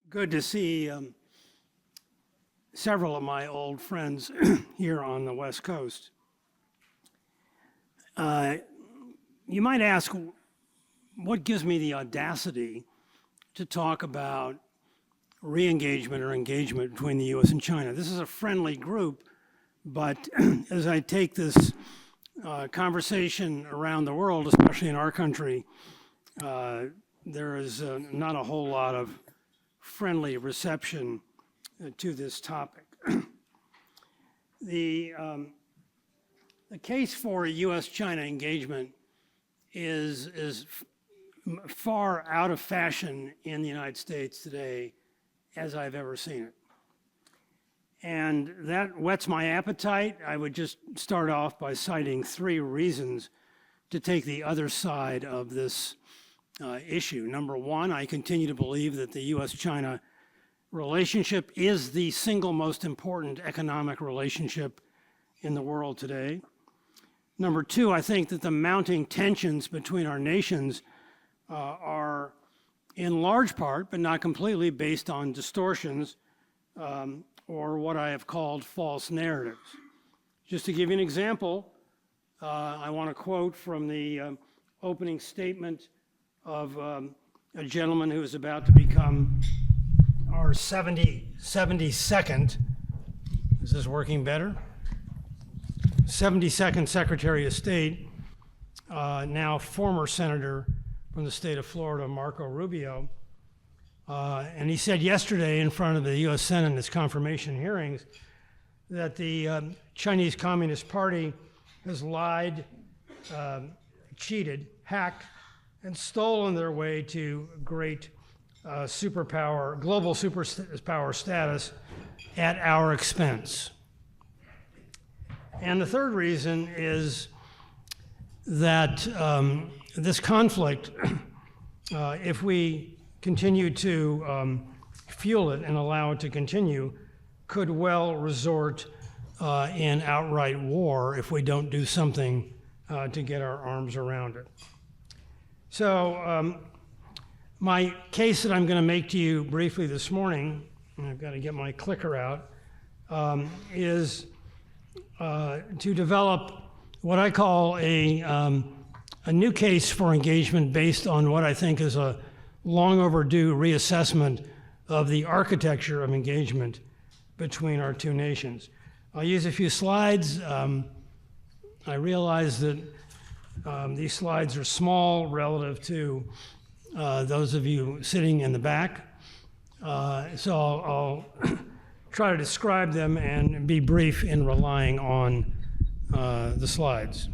Good to see several of my old friends here on the West Coast. You might ask, what gives me the audacity to talk about re-engagement or engagement between the U.S. and China? This is a friendly group, but as I take this conversation around the world, especially in our country, there is not a whole lot of friendly reception to this topic. The case for U.S. China engagement is far out of fashion in the United States today as I've ever seen it. And that whets my appetite. I would just start off by citing three reasons to take the other side of this issue. Number one, I continue to believe that the U.S.-China relationship is the single most important economic relationship in the world today. Number two, I think that the mounting tensions between our nations are in large part, but not completely, based on distortions or what I have called false narratives. Just to give you an example, I want to quote from the opening statement of a gentleman who is about to become our 72nd, is this working better? 72nd Secretary of State, now former Senator from the state of Florida, Marco Rubio. And he said yesterday in front of the U.S. Senate in his confirmation hearings that the Chinese Communist Party has lied, cheated, hacked, and stolen their way to great superpower, global superpower status at our expense. And the third reason is that this conflict, if we continue to fuel it and allow it to continue, could well resort in outright war if we don't do something to get our arms around it. So my case that I'm going to make to you briefly this morning, and I've got to get my clicker out, is to develop what I call a new case for engagement based on what I think is a long overdue reassessment of the architecture of engagement between our two nations. I'll use a few slides. I realize that these slides are small relative to those of you sitting in the back. So I'll try to describe them and be brief in relying on the slides.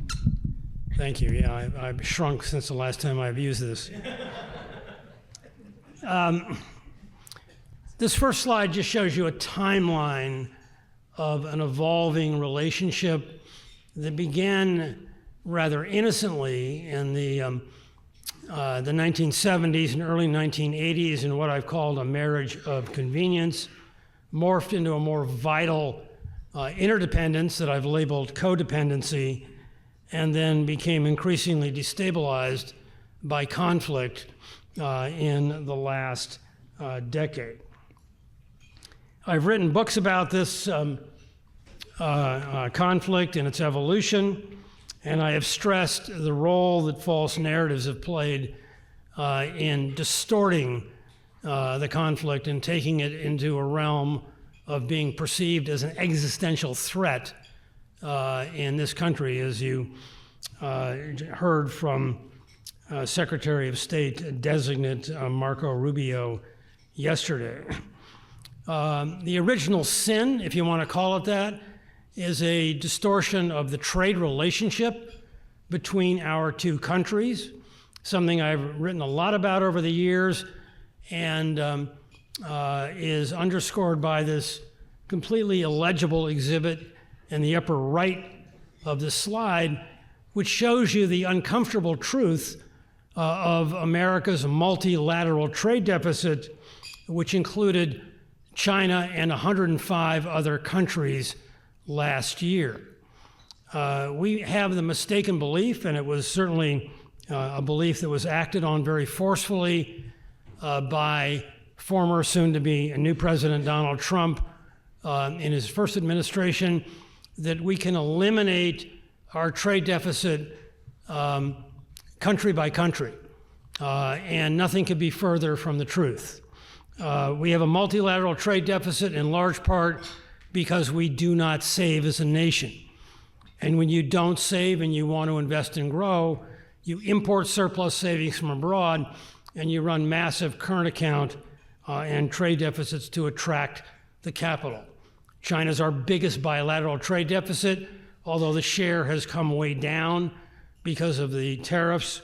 Thank you. Yeah, I've shrunk since the last time I've used this. This first slide just shows you a timeline of an evolving relationship that began rather innocently in the 1970s and early 1980s in what I've called a marriage of convenience, morphed into a more vital interdependence that I've labeled codependency, and then became increasingly destabilized by conflict in the last decade. I've written books about this conflict and its evolution, and I have stressed the role that false narratives have played in distorting the conflict and taking it into a realm of being perceived as an existential threat in this country, as you heard from Secretary of State designate Marco Rubio yesterday. The original sin, if you want to call it that, is a distortion of the trade relationship between our two countries, something I've written a lot about over the years, and is underscored by this completely illegible exhibit in the upper right of this slide, which shows you the uncomfortable truth of America's multilateral trade deficit, which included China and 105 other countries last year. We have the mistaken belief, and it was certainly a belief that was acted on very forcefully by former, soon-to-be a new President Donald Trump in his first administration, that we can eliminate our trade deficit country by country. And nothing could be further from the truth. We have a multilateral trade deficit in large part because we do not save as a nation. And when you don't save and you want to invest and grow, you import surplus savings from abroad and you run massive current account and trade deficits to attract the capital. China's our biggest bilateral trade deficit, although the share has come way down because of the tariffs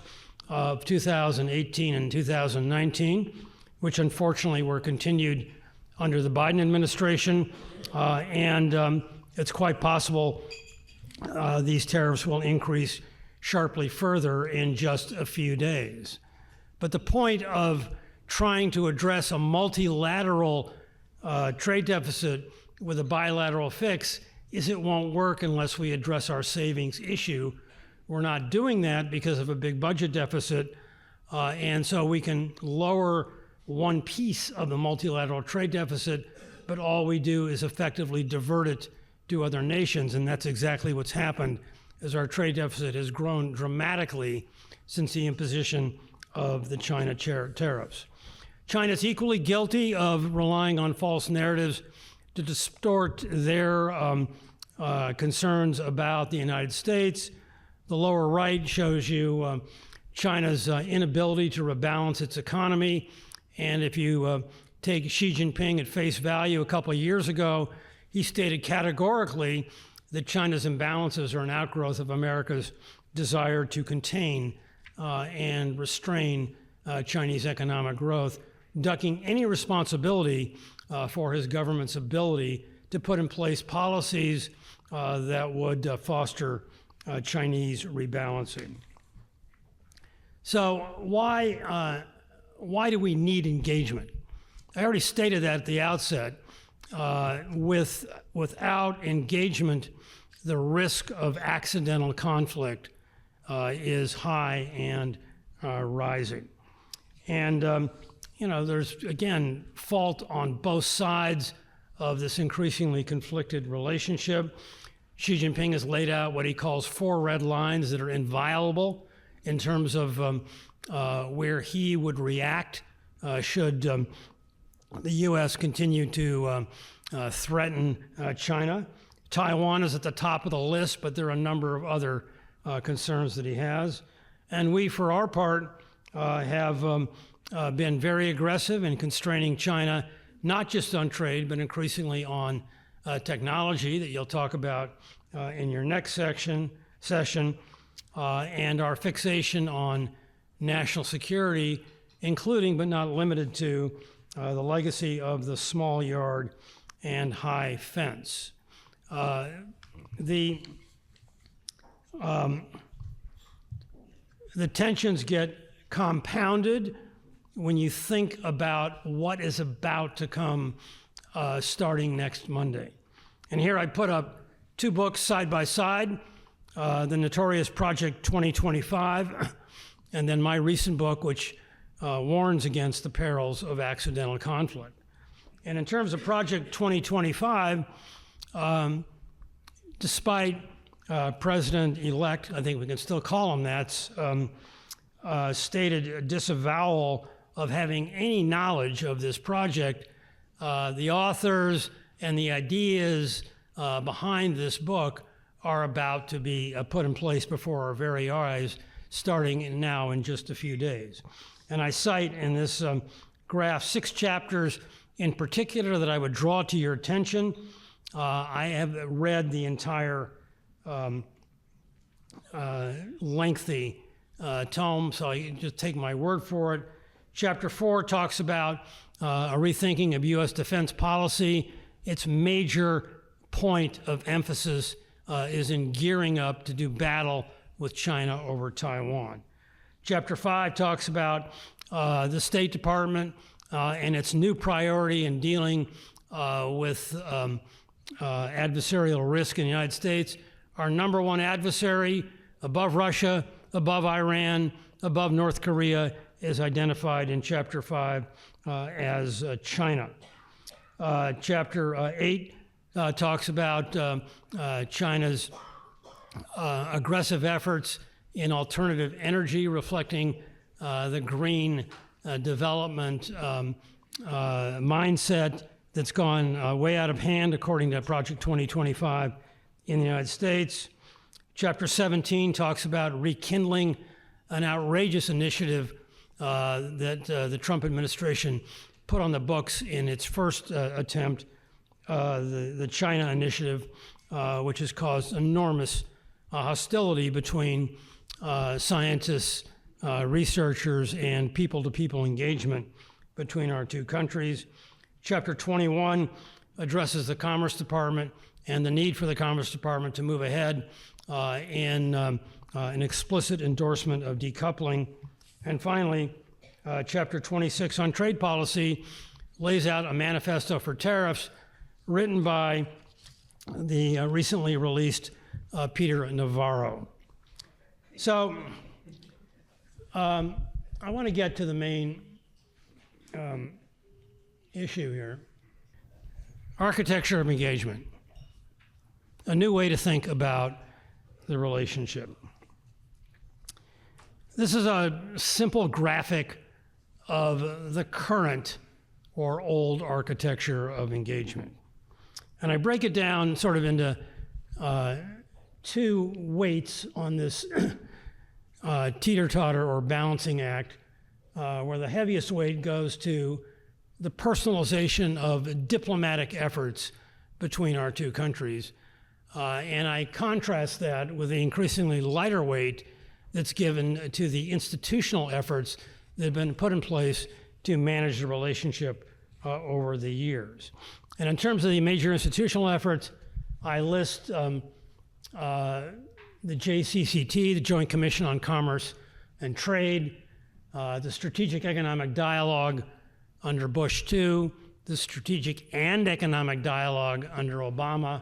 of 2018 and 2019, which unfortunately were continued under the Biden administration. It's quite possible these tariffs will increase sharply further in just a few days. But the point of trying to address a multilateral trade deficit with a bilateral fix is it won't work unless we address our savings issue. We're not doing that because of a big budget deficit, and so we can lower one piece of the multilateral trade deficit, but all we do is effectively divert it to other nations, and that's exactly what's happened as our trade deficit has grown dramatically since the imposition of the China tariffs. China's equally guilty of relying on false narratives to distort their concerns about the United States. The lower right shows you China's inability to rebalance its economy. And if you take Xi Jinping at face value a couple of years ago, he stated categorically that China's imbalances are an outgrowth of America's desire to contain and restrain Chinese economic growth, ducking any responsibility for his government's ability to put in place policies that would foster Chinese rebalancing. So why do we need engagement? I already stated that at the outset. Without engagement, the risk of accidental conflict is high and rising. And there's, again, fault on both sides of this increasingly conflicted relationship. Xi Jinping has laid out what he calls 4 red lines that are inviolable in terms of where he would react should the U.S. continue to threaten China. Taiwan is at the top of the list, but there are a number of other concerns that he has. And we, for our part, have been very aggressive in constraining China, not just on trade, but increasingly on technology that you'll talk about in your next session, and our fixation on national security, including but not limited to the legacy of the small yard and high fence. The tensions get compounded when you think about what is about to come starting next Monday. And here I put up 2 books side by side, the notorious Project 2025, and then my recent book, which warns against the perils of accidental conflict. And in terms of Project 2025, despite President-elect, I think we can still call him that, stated disavowal of having any knowledge of this project, the authors and the ideas behind this book are about to be put in place before our very eyes, starting now in just a few days. And I cite in this graph 6 chapters in particular that I would draw to your attention. I have read the entire lengthy tome, so you just take my word for it. Chapter 4 talks about a rethinking of U.S. defense policy. Its major point of emphasis is in gearing up to do battle with China over Taiwan. Chapter 5 talks about the State Department and its new priority in dealing with adversarial risk in the United States. Our #1 adversary, above Russia, above Iran, above North Korea, is identified in Chapter 5 as China. Chapter 8 talks about China's aggressive efforts in alternative energy, reflecting the green development mindset that's gone way out of hand, according to Project 2025 in the United States. Chapter 17 talks about rekindling an outrageous initiative that the Trump administration put on the books in its first attempt, the China Initiative, which has caused enormous hostility between scientists, researchers, and people-to-people engagement between our two countries. Chapter 21 addresses the Commerce Department and the need for the Commerce Department to move ahead in an explicit endorsement of decoupling. And finally, Chapter 26 on trade policy lays out a manifesto for tariffs written by the recently released Peter Navarro. So I want to get to the main issue here. Architecture of engagement, a new way to think about the relationship. This is a simple graphic of the current or old architecture of engagement. And I break it down sort of into two weights on this teeter-totter or balancing act, where the heaviest weight goes to the personalization of diplomatic efforts between our two countries. And I contrast that with the increasingly lighter weight that's given to the institutional efforts that have been put in place to manage the relationship over the years. And in terms of the major institutional efforts, I list the JCCT, the Joint Commission on Commerce and Trade, the Strategic Economic Dialogue under Bush II, the Strategic and Economic Dialogue under Obama,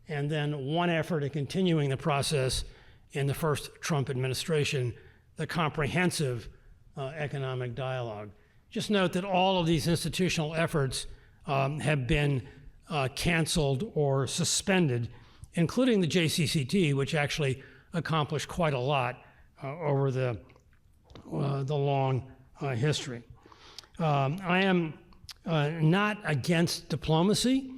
and then one effort at continuing the process in the first Trump administration, the Comprehensive Economic Dialogue. Just note that all of these institutional efforts have been canceled or suspended, including the JCCT, which actually accomplished quite a lot over the long history. I am not against diplomacy,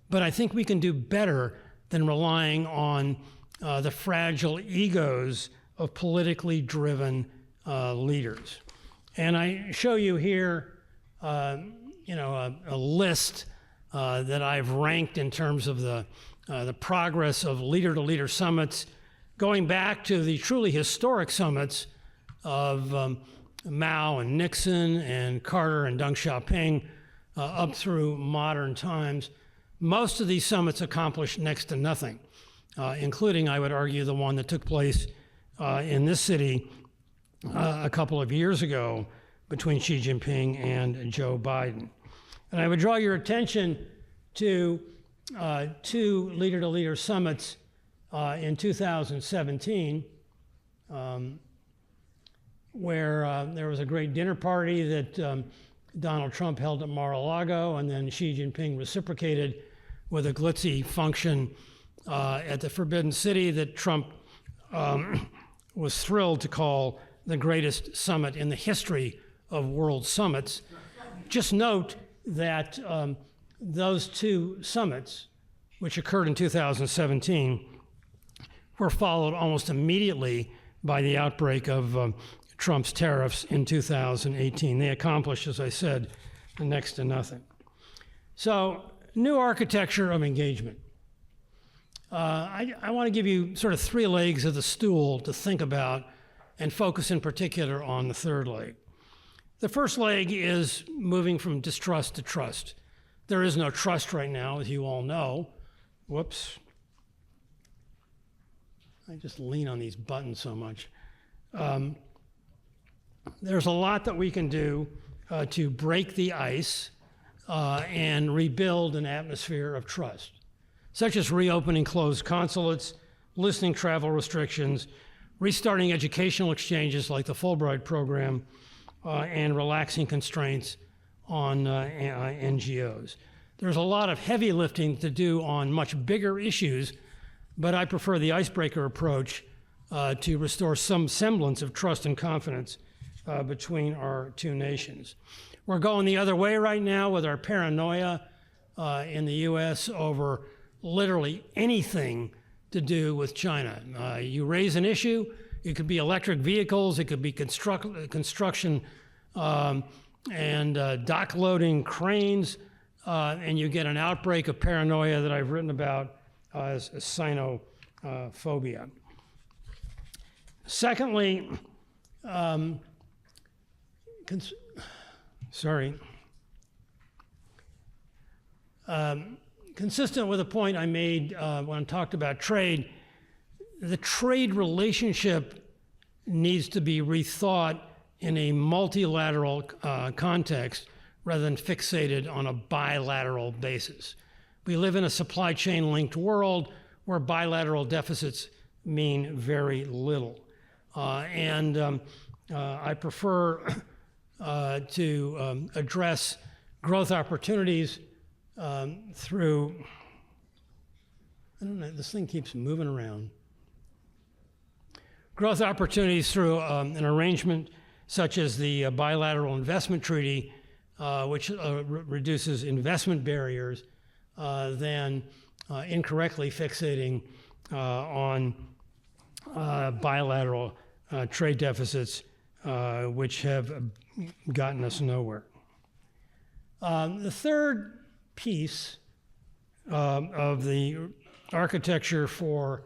but I think we can do better than relying on the fragile egos of politically driven leaders. And I show you here, a list that I've ranked in terms of the progress of leader-to-leader summits, going back to the truly historic summits of Mao and Nixon and Carter and Deng Xiaoping up through modern times. Most of these summits accomplished next to nothing, including, I would argue, the one that took place in this city a couple of years ago between Xi Jinping and Joe Biden. And I would draw your attention to two leader-to-leader summits in 2017, where there was a great dinner party that Donald Trump held at Mar-a-Lago, and then Xi Jinping reciprocated with a glitzy function at the Forbidden City that Trump was thrilled to call the greatest summit in the history of world summits. Just note that those two summits, which occurred in 2017, were followed almost immediately by the outbreak of Trump's tariffs in 2018. They accomplished, as I said, next to nothing. So, new architecture of engagement. I want to give you sort of three legs of the stool to think about and focus in particular on the third leg. The first leg is moving from distrust to trust. There is no trust right now, as you all know. Whoops. I just lean on these buttons so much. There's a lot that we can do to break the ice and rebuild an atmosphere of trust, such as reopening closed consulates, loosening travel restrictions, restarting educational exchanges like the Fulbright program, and relaxing constraints on NGOs. There's a lot of heavy lifting to do on much bigger issues, but I prefer the icebreaker approach to restore some semblance of trust and confidence between our two nations. We're going the other way right now with our paranoia in the U.S. over literally anything to do with China. You raise an issue, it could be electric vehicles, it could be construction and dock loading cranes, and you get an outbreak of paranoia that I've written about as Sinophobia. Secondly, consistent with a point I made when I talked about trade, the trade relationship needs to be rethought in a multilateral context rather than fixated on a bilateral basis. We live in a supply chain linked world where bilateral deficits mean very little. I prefer to address growth opportunities through, I don't know, this thing keeps moving around. Growth opportunities through an arrangement such as the bilateral investment treaty, which reduces investment barriers, than incorrectly fixating on bilateral trade deficits, which have gotten us nowhere. The third piece of the architecture for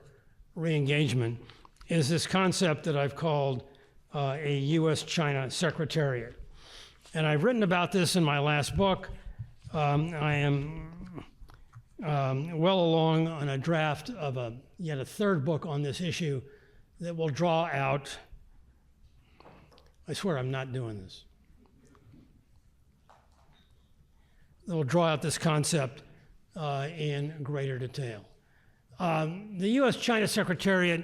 re-engagement is this concept that I've called a U.S. China Secretariat. And I've written about this in my last book. I am well along on a draft of yet a third book on this issue that will draw out, I swear I'm not doing this, that will draw out this concept in greater detail. The U.S. China Secretariat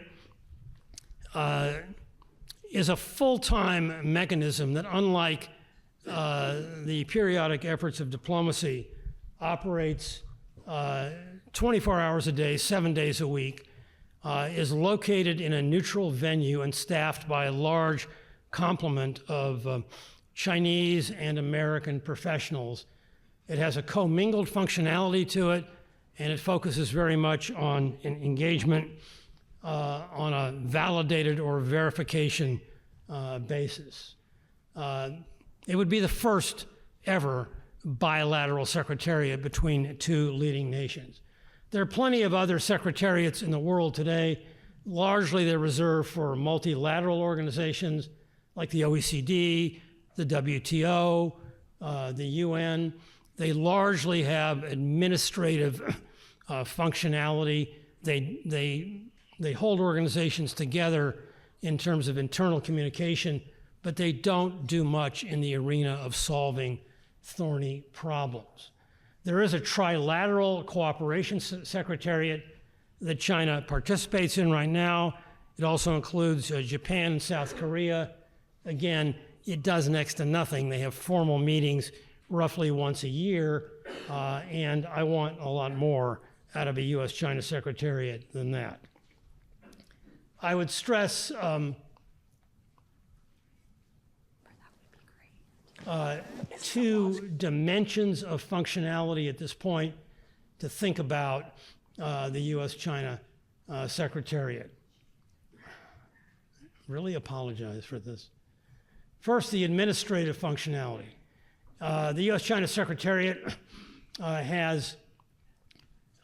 is a full-time mechanism that, unlike the periodic efforts of diplomacy, operates 24 hours a day, 7 days a week, is located in a neutral venue and staffed by a large complement of Chinese and American professionals. It has a commingled functionality to it, and it focuses very much on engagement on a validated or verification basis. It would be the first ever bilateral secretariat between two leading nations. There are plenty of other secretariats in the world today. Largely they're reserved for multilateral organizations like the OECD, the WTO, the UN. They largely have administrative functionality. They hold organizations together in terms of internal communication, but they don't do much in the arena of solving thorny problems. There is a trilateral cooperation secretariat that China participates in right now. It also includes Japan and South Korea. Again, it does next to nothing. They have formal meetings roughly once a year, and I want a lot more out of a U.S. China Secretariat than that. I would stress two dimensions of functionality at this point to think about the U.S. China Secretariat. Really apologize for this. First, the administrative functionality. The U.S. China Secretariat has,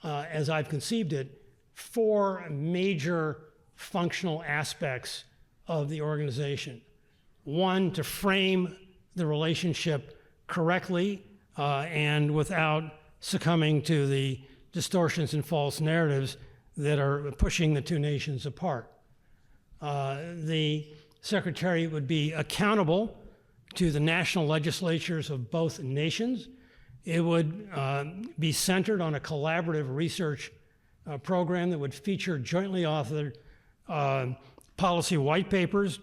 as I've conceived it, four major functional aspects of the organization. One, to frame the relationship correctly and without succumbing to the distortions and false narratives that are pushing the two nations apart. The Secretariat would be accountable to the national legislatures of both nations. It would be centered on a collaborative research program that would feature jointly authored policy white papers,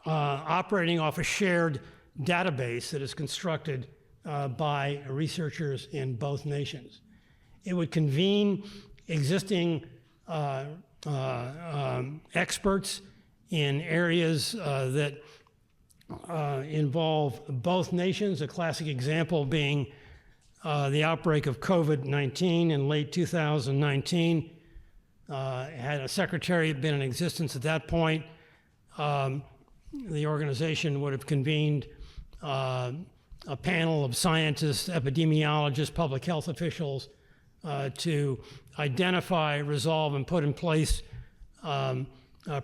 operating off a shared database that is constructed by researchers in both nations. It would convene existing experts in areas that involve both nations, a classic example being the outbreak of COVID-19 in late 2019. Had a secretariat been in existence at that point, the organization would have convened a panel of scientists, epidemiologists, public health officials to identify, resolve, and put in place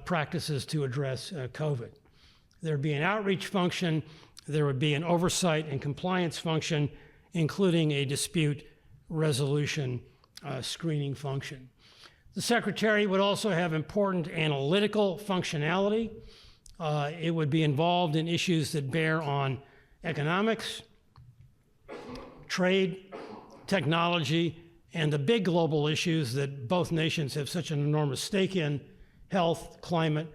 practices to address COVID. There would be an outreach function, there would be an oversight and compliance function, including a dispute resolution screening function. The Secretary would also have important analytical functionality. It would be involved in issues that bear on economics, trade, technology, and the big global issues that both nations have such an enormous stake in: health, climate,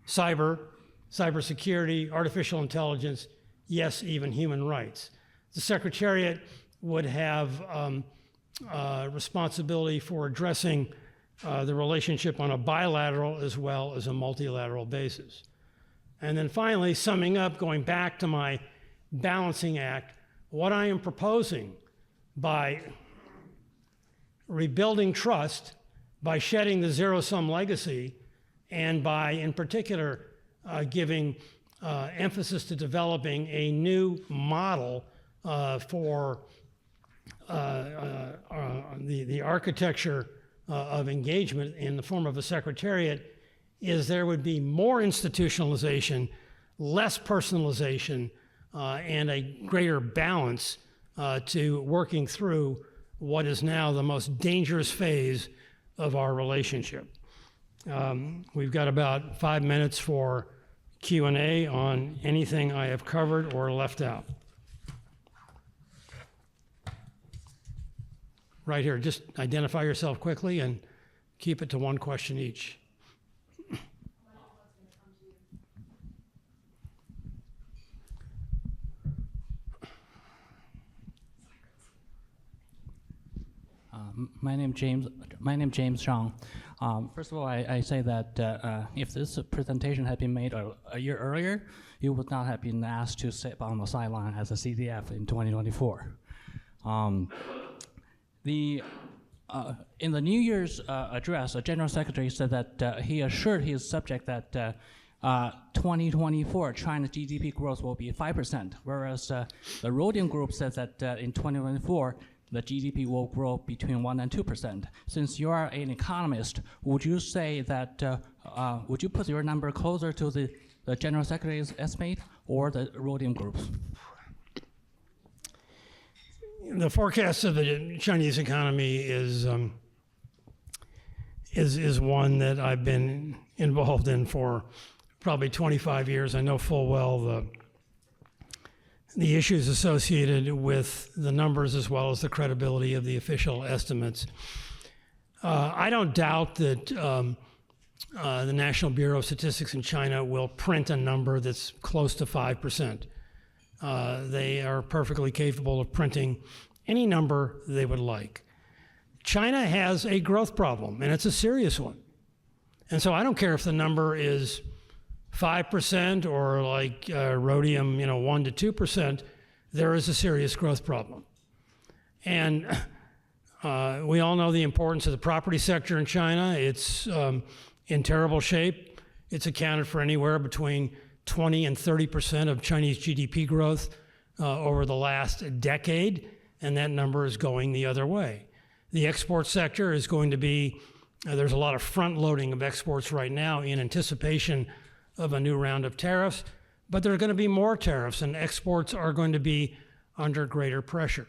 cybersecurity, artificial intelligence, yes, even human rights. The Secretariat would have responsibility for addressing the relationship on a bilateral as well as a multilateral basis. And then finally, summing up, going back to my balancing act, what I am proposing by rebuilding trust, by shedding the zero-sum legacy, and by, in particular, giving emphasis to developing a new model for the architecture of engagement in the form of a secretariat, is there would be more institutionalization, less personalization, and a greater balance to working through what is now the most dangerous phase of our relationship. We've got about 5 minutes for Q&A on anything I have covered or left out. Right here, just identify yourself quickly and keep it to one question each. My name James Zhang. First of all, I say that if this presentation had been made a year earlier, you would not have been asked to sit on the sideline as a CDF in 2024. In the New Year's address, the General Secretary said that he assured his subject that 2024 China's GDP growth will be 5%, whereas the Rhodium Group says that in 2024 the GDP will grow between 1% and 2%. Since you are an economist, would you say that, would you put your number closer to the General Secretary's estimate or the Rhodium Group's? The forecast of the Chinese economy is one that I've been involved in for probably 25 years. I know full well the issues associated with the numbers as well as the credibility of the official estimates. I don't doubt that the National Bureau of Statistics in China will print a number that's close to 5%. They are perfectly capable of printing any number they would like. China has a growth problem, and it's a serious one. And so I don't care if the number is 5% or like rhodium, 1% to 2%, there is a serious growth problem. And we all know the importance of the property sector in China. It's in terrible shape. It's accounted for anywhere between 20 and 30% of Chinese GDP growth over the last decade, and that number is going the other way. The export sector is going to be, there's a lot of front loading of exports right now in anticipation of a new round of tariffs, but there are going to be more tariffs and exports are going to be under greater pressure.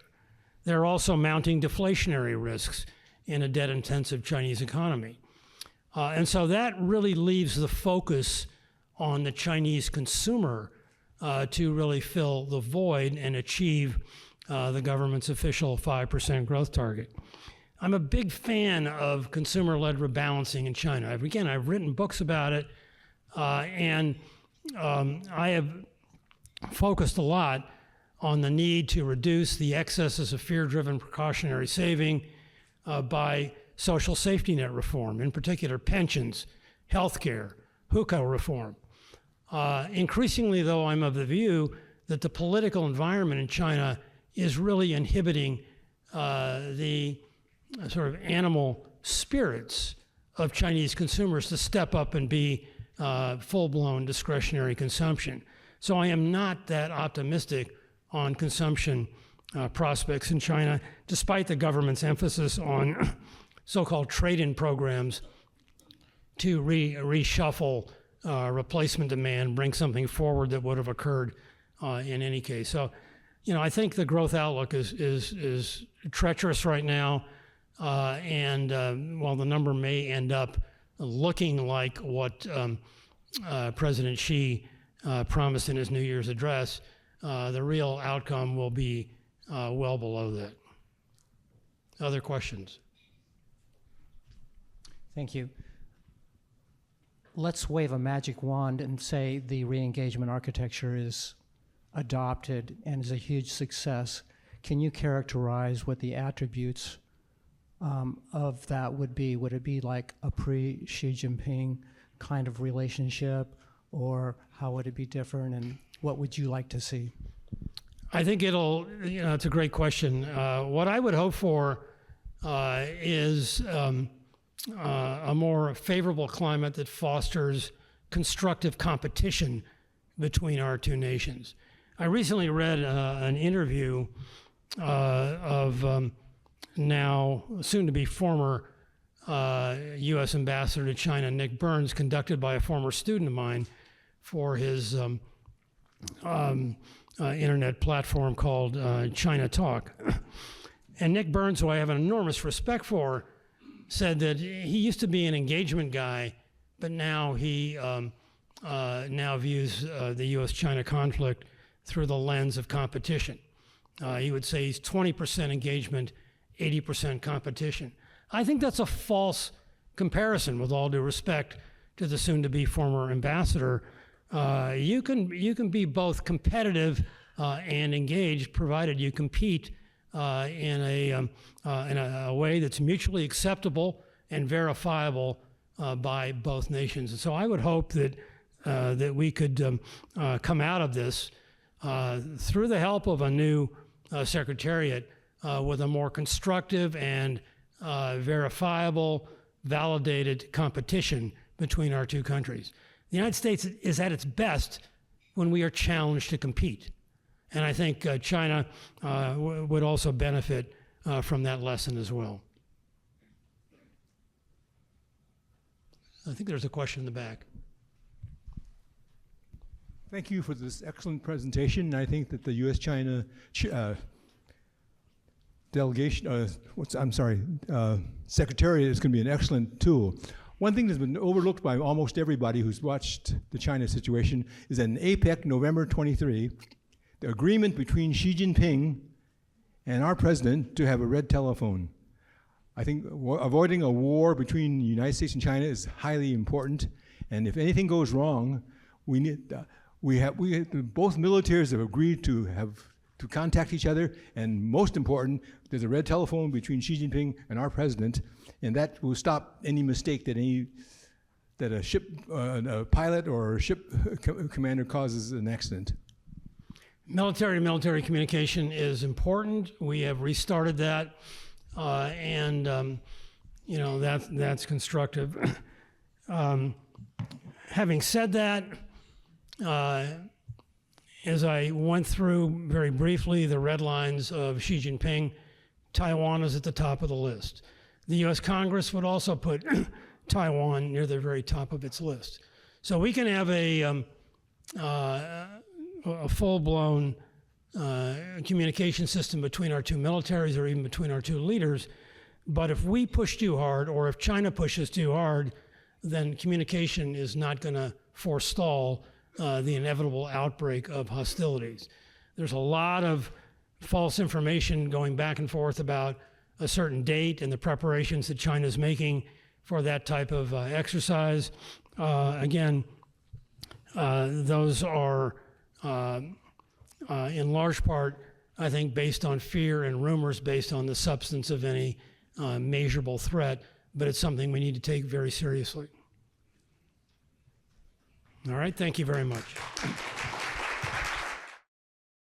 There are also mounting deflationary risks in a debt-intensive Chinese economy. And so that really leaves the focus on the Chinese consumer to really fill the void and achieve the government's official 5% growth target. I'm a big fan of consumer-led rebalancing in China. I've written books about it, and I have focused a lot on the need to reduce the excesses of fear-driven precautionary saving by social safety net reform, in particular pensions, healthcare, hookah reform. Increasingly, though, I'm of the view that the political environment in China is really inhibiting the sort of animal spirits of Chinese consumers to step up and be full-blown discretionary consumption. So I am not that optimistic on consumption prospects in China, despite the government's emphasis on so-called trade-in programs to reshuffle replacement demand, bring something forward that would have occurred in any case. So, I think the growth outlook is treacherous right now, and while the number may end up looking like what President Xi promised in his New Year's address, the real outcome will be well below that. Other questions? Thank you. Let's wave a magic wand and say the re-engagement architecture is adopted and is a huge success. Can you characterize what the attributes of that would be? Would it be like a pre-Xi Jinping kind of relationship, or how would it be different, and what would you like to see? I think it's a great question. What I would hope for is a more favorable climate that fosters constructive competition between our two nations. I recently read an interview of now soon-to-be former U.S. ambassador to China, Nick Burns, conducted by a former student of mine for his internet platform called China Talk. And Nick Burns, who I have an enormous respect for, said that he used to be an engagement guy, but now he now views the U.S. China conflict through the lens of competition. He would say he's 20% engagement, 80% competition. I think that's a false comparison, with all due respect to the soon-to-be former ambassador. You can be both competitive and engaged, provided you compete in a way that's mutually acceptable and verifiable by both nations. And so I would hope that that we could come out of this through the help of a new secretariat with a more constructive and verifiable, validated competition between our two countries. The United States is at its best when we are challenged to compete. And I think China would also benefit from that lesson as well. I think there's a question in the back. Thank you for this excellent presentation. I think that the U.S. China delegation, Secretariat is going to be an excellent tool. One thing that's been overlooked by almost everybody who's watched the China situation is that in APEC, November 23, the agreement between Xi Jinping and our president to have a red telephone. I think avoiding a war between the United States and China is highly important, and if anything goes wrong, both militaries have agreed to contact each other, and most important, there's a red telephone between Xi Jinping and our president, and that will stop any mistake that a pilot or a ship commander causes an accident. Military-to-military communication is important. We have restarted that, and that's constructive. Having said that, as I went through very briefly the red lines of Xi Jinping, Taiwan is at the top of the list. The U.S. Congress would also put Taiwan near the very top of its list. So we can have a full-blown communication system between our two militaries or even between our two leaders, but if we push too hard or if China pushes too hard, then communication is not going to forestall the inevitable outbreak of hostilities. There's a lot of false information going back and forth about a certain date and the preparations that China's making for that type of exercise. Again, those are in large part, I think, based on fear and rumors based on the substance of any measurable threat, but it's something we need to take very seriously. All right, thank you very much.